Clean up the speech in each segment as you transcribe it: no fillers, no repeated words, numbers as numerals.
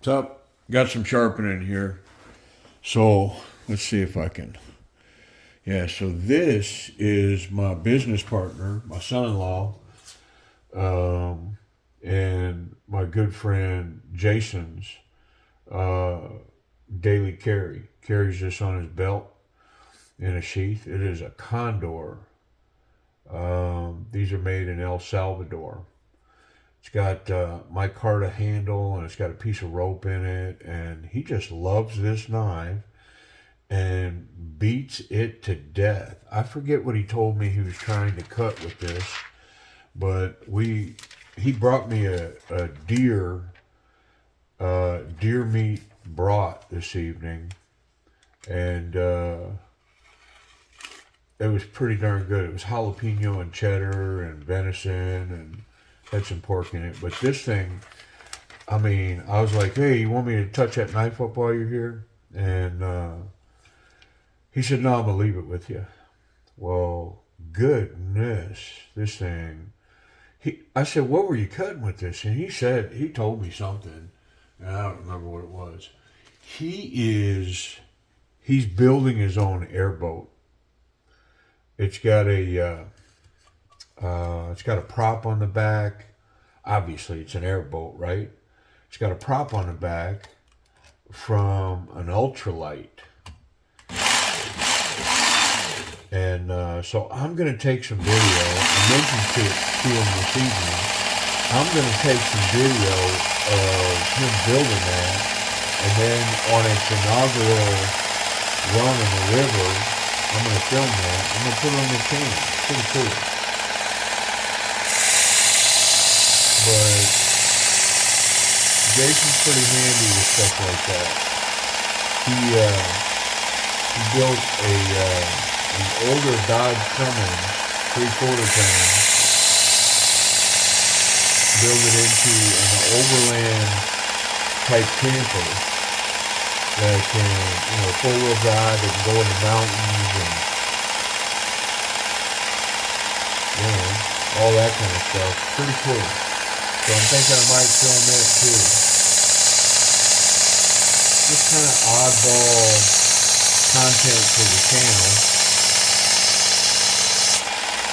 What's up? Got some sharpening here. So let's see if I can. Yeah, so this is my business partner, my son-in-law, and my good friend Jason's daily carry. Carries this on his belt in a sheath. It is a Condor. These are made in El Salvador. It's got micarta handle and it's got a piece of rope in it, and he just loves this knife and beats it to death. I forget what he told me he was trying to cut with this, but he brought me a deer meat brat this evening, and it was pretty darn good. It was jalapeno and cheddar and venison and had some pork in it. But this thing, I mean, I was like, hey, you want me to touch that knife up while you're here? And he said, no, I'm going to leave it with you. Well, goodness, this thing. I said, what were you cutting with this? And he told me something, and I don't remember what it was. He's building his own airboat. It's got a prop on the back. Obviously, it's an airboat, right? It's got a prop on the back from an ultralight. And so I'm going to take some video. I mentioned to him this evening. I'm going to take some video of him building that. And then on its inaugural run in the river, I'm going to film that. I'm going to put it on the channel. It's pretty cool. But Jason's pretty handy with stuff like that. He built an older Dodge Cummins 3/4 ton, built it into an overland type camper that can, four-wheel drive. It can go in the mountains and, all that kind of stuff. Pretty cool. So I'm thinking I might film that too. Just kind of oddball content for the channel.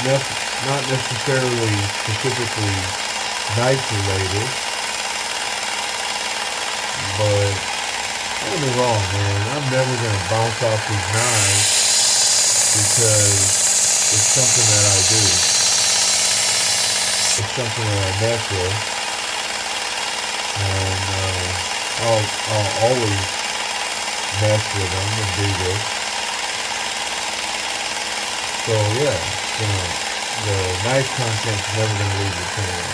Not necessarily specifically knife related, but don't get me wrong, man. I'm never going to bounce off these knives because it's something that I do. It's something that I mess with, and I'll always mess with them and do this. So yeah, the knife content's never going to leave the channel,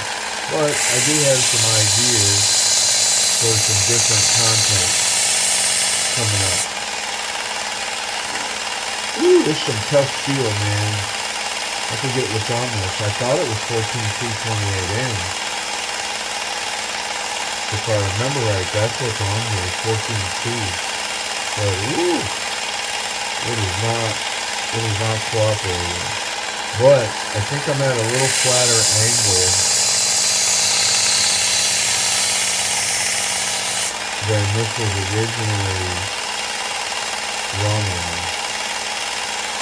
but I do have some ideas for some different content coming up. Ooh, this is some tough steel, man. I forget what's on this. I thought it was 14C28N. If I remember right, that's what's on here, 14C. But ooh, it is not cooperating. But I think I'm at a little flatter angle than this was originally running.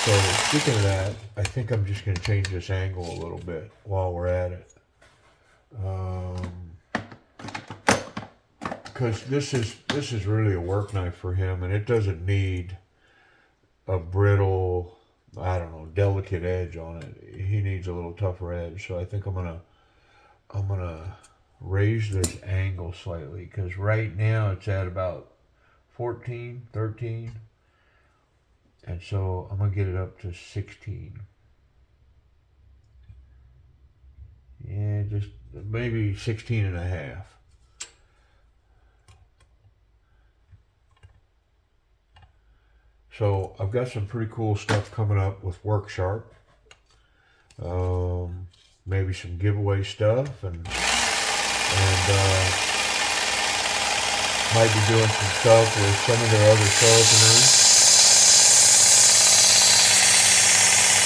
So speaking of that, I think I'm just going to change this angle a little bit while we're at it. Because this is really a work knife for him, and it doesn't need a brittle, delicate edge on it. He needs a little tougher edge. So I think I'm gonna raise this angle slightly, because right now it's at about 14, 13. And so I'm going to get it up to 16. Yeah, just maybe 16 and a half. So I've got some pretty cool stuff coming up with Work Sharp. Maybe some giveaway stuff, and might be doing some stuff with some of their other sharpeners.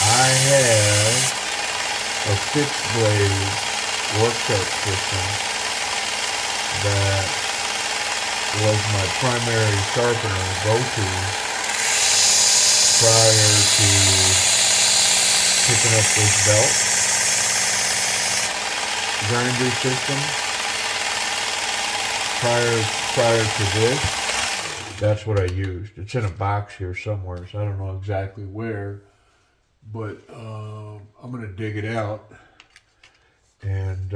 I have a fixed blade work sharp system that was my primary sharpener go-to prior to picking up this belt grinder system. Prior to this, that's what I used. It's in a box here somewhere, so I don't know exactly where, but I'm gonna dig it out, and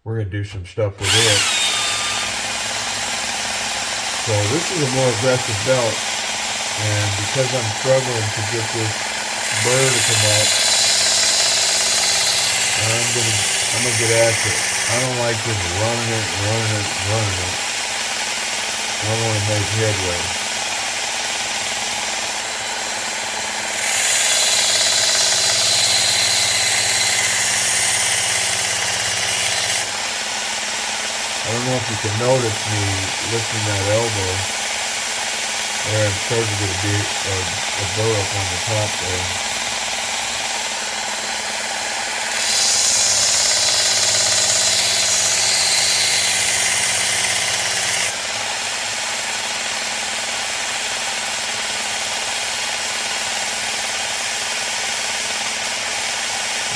we're gonna do some stuff with it. So this is a more aggressive belt, and because I'm struggling to get this burr to come up, I'm gonna get after it. I don't like just running it. I want to make headway. I don't know if you can notice me lifting that elbow. There, I'm starting to get a burr up on the top there.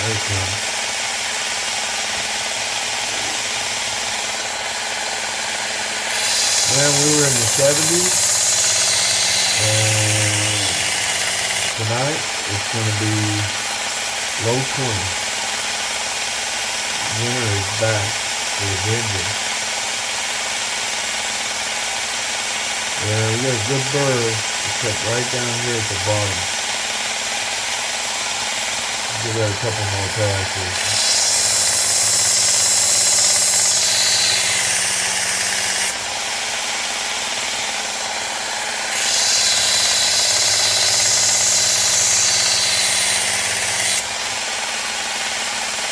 There it comes. And we were in the 70s, and tonight it's going to be low 20. Winter is back with a vengeance. Yeah, we got a good burr, except right down here at the bottom. Give that a couple more passes.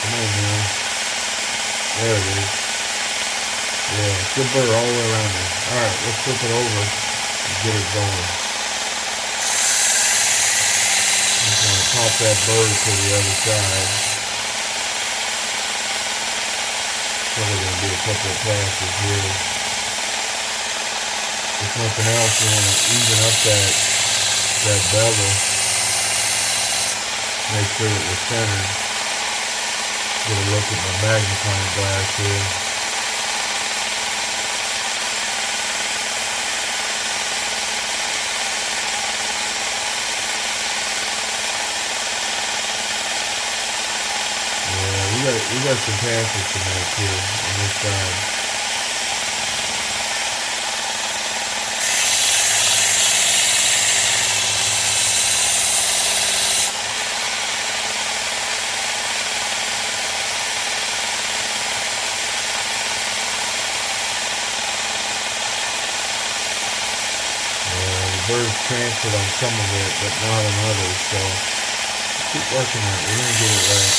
Come on now. There it is. Yeah, good burr all the way around there. Alright, let's flip it over and get it going. Just want to pop that burr to the other side. Probably going to be a couple of passes here. If nothing else, we want to even up that bevel. Make sure that we're centered. Get a look at my magnifying glass here. We got some passes to make here on this side. The burr's transferred on some of it, but not on others, so keep working on it. We're going to get it right.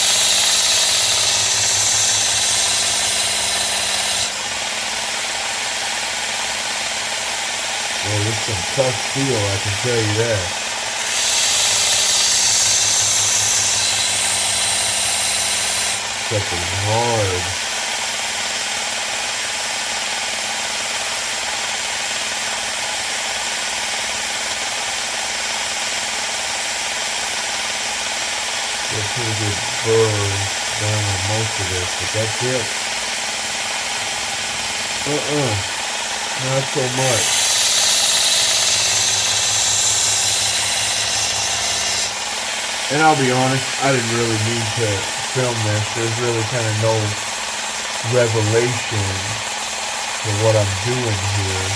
Well, it's some tough steel, I can tell you that. Stuff is hard. Got a pretty good burr down on most of this, but that's it. Not so much. And I'll be honest, I didn't really need to film this. There's really kind of no revelation to what I'm doing here.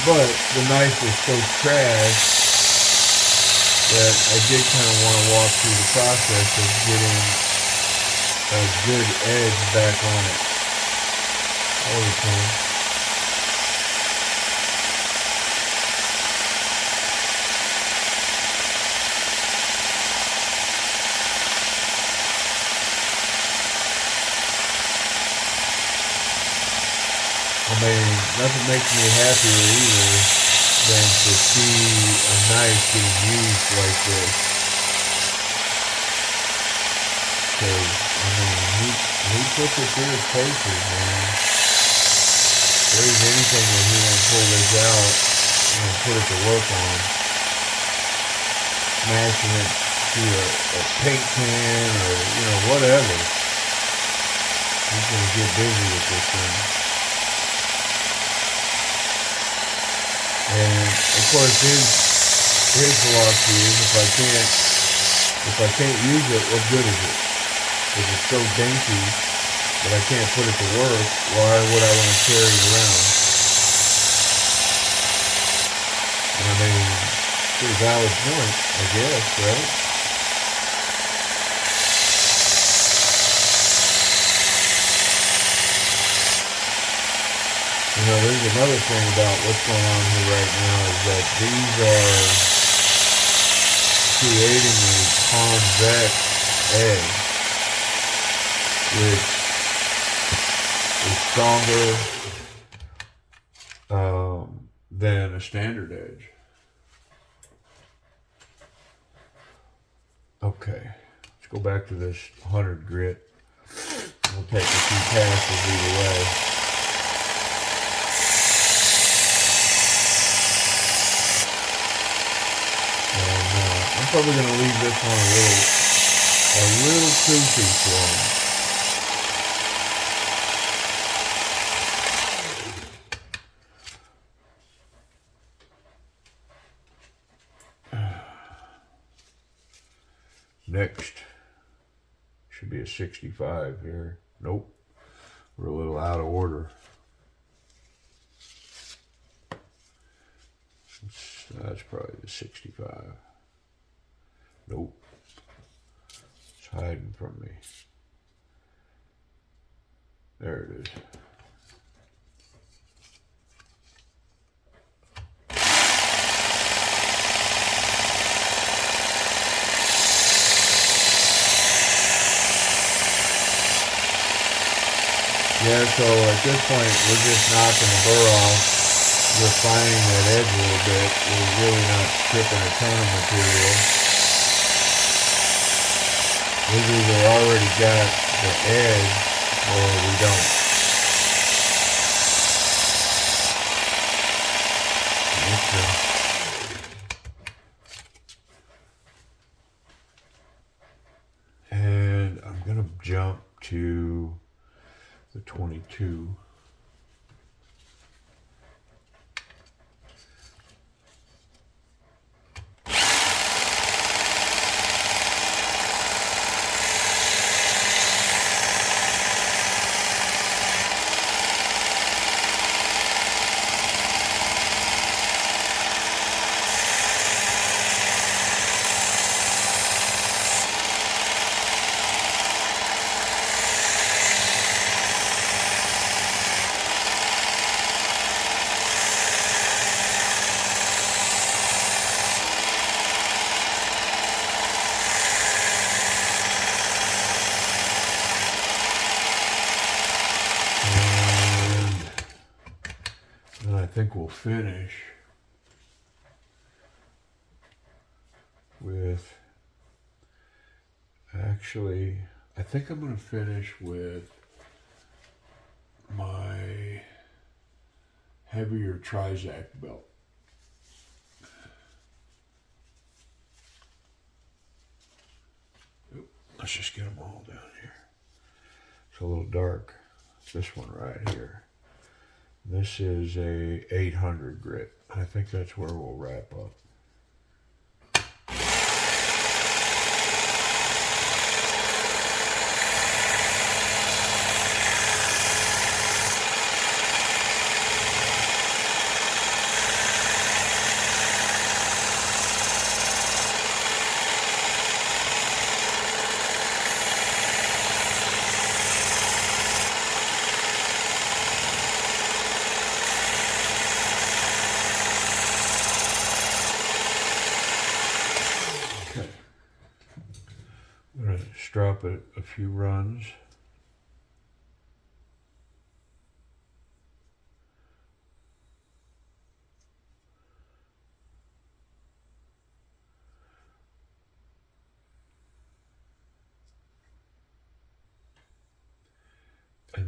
But the knife is so trashed that I did kind of want to walk through the process of getting a good edge back on it. There we go. I mean, nothing makes me happier either than to see a knife getting used like this. Because, I mean, he puts it through his paces, man. If there's anything that he won't pull this out and put it to work on, smashing it through a paint can or, whatever. He's going to get busy with this thing. And of course his philosophy is if I can't use it, what good is it? If it's so dainty that I can't put it to work, why would I want to carry it around? And I mean, pretty valid point, I guess, right? There's another thing about what's going on here right now is that these are creating a convex edge, which is stronger than a standard edge. Okay, let's go back to this 100 grit. We'll take a few passes either way. I'm probably going to leave this one a little creasy for him. Next should be a 65 here. Nope, we're a little out of order. That's probably the 65. Nope. It's hiding from me. There it is. Yeah, so at this point, we're just knocking the burr off, refining that edge a little bit. We're really not stripping a ton of material. We either already got the edge or we don't. Okay. And I'm going to jump to the 22. I think we'll finish with, actually, I think I'm going to finish with my heavier Trizac belt. Let's just get them all down here. It's a little dark. This one right here. This is a 800 grit. I think that's where we'll wrap up. I'm going to strap it a few runs.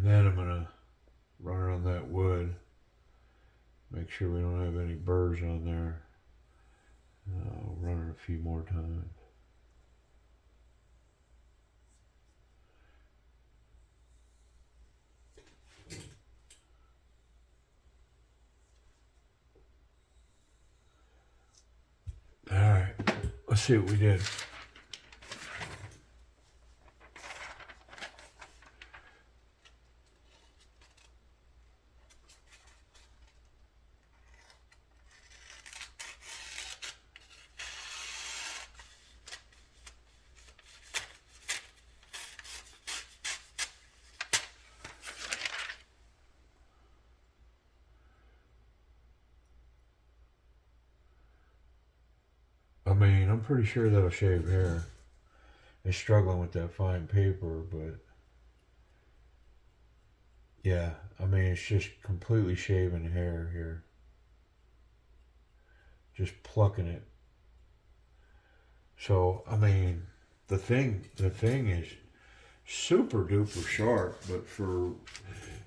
then I'm going to run it on that wood. Make sure we don't have any burrs on there. I'll run it a few more times. Alright, let's see what we did. I mean, I'm pretty sure that'll shave hair. It's struggling with that fine paper, but yeah, I mean, it's just completely shaving hair here. Just plucking it. So, I mean, the thing is super duper sharp, but for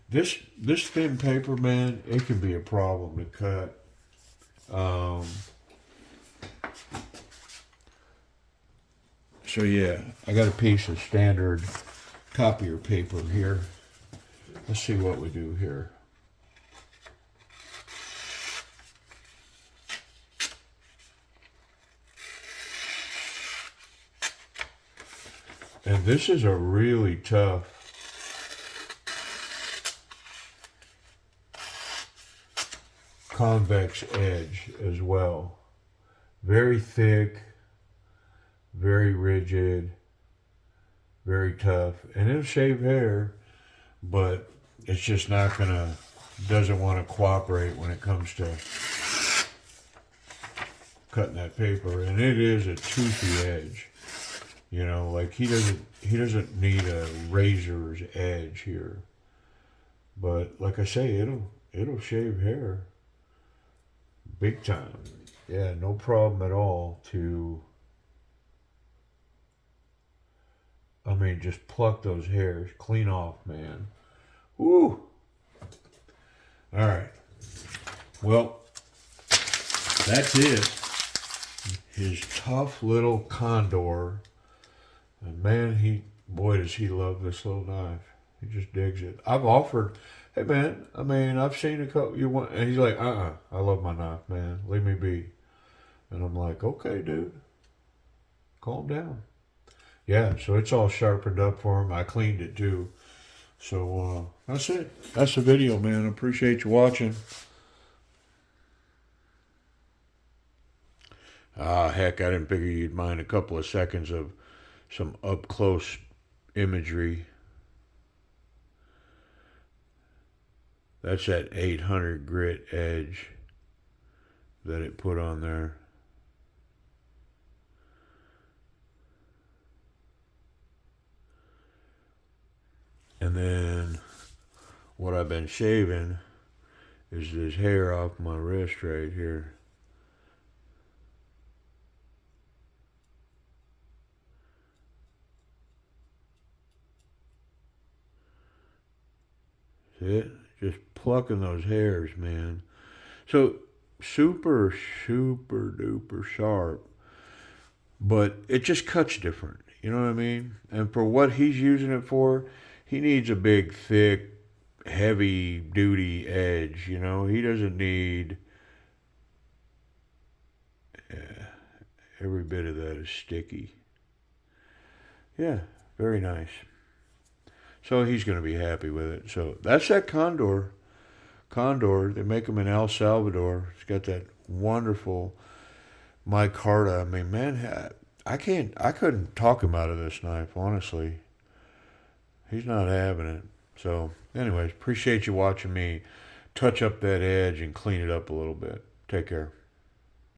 this thin paper, man, it can be a problem to cut. So yeah, I got a piece of standard copier paper here. Let's see what we do here. And this is a really tough convex edge as well. Very thick, very rigid, very tough, and it'll shave hair, but it's just not gonna, doesn't want to cooperate when it comes to cutting that paper. And it is a toothy edge, you know, like he doesn't need a razor's edge here, but like I say, it'll shave hair big time. Yeah, no problem at all to, I mean, just pluck those hairs clean off, man. Woo! All right. Well, that's it. His tough little Condor. And man, boy, does he love this little knife. He just digs it. I've offered, hey man, I mean, I've seen a couple, and he's like, I love my knife, man. Leave me be. And I'm like, okay, dude. Calm down. Yeah, so it's all sharpened up for him. I cleaned it too. So that's it. That's the video, man. I appreciate you watching. Heck, I didn't figure you'd mind a couple of seconds of some up-close imagery. That's that 800 grit edge that it put on there. And then what I've been shaving is this hair off my wrist right here. See it? Just plucking those hairs, man. So super duper sharp, but it just cuts different. You know what I mean? And for what he's using it for, he needs a big, thick, heavy duty edge. You know, he doesn't need, every bit of that is sticky. Yeah, very nice. So he's going to be happy with it. So that's that Condor. Condor, they make them in El Salvador. It's got that wonderful micarta. I mean, man, I couldn't talk him out of this knife, honestly. He's not having it. So, anyways, appreciate you watching me touch up that edge and clean it up a little bit. Take care.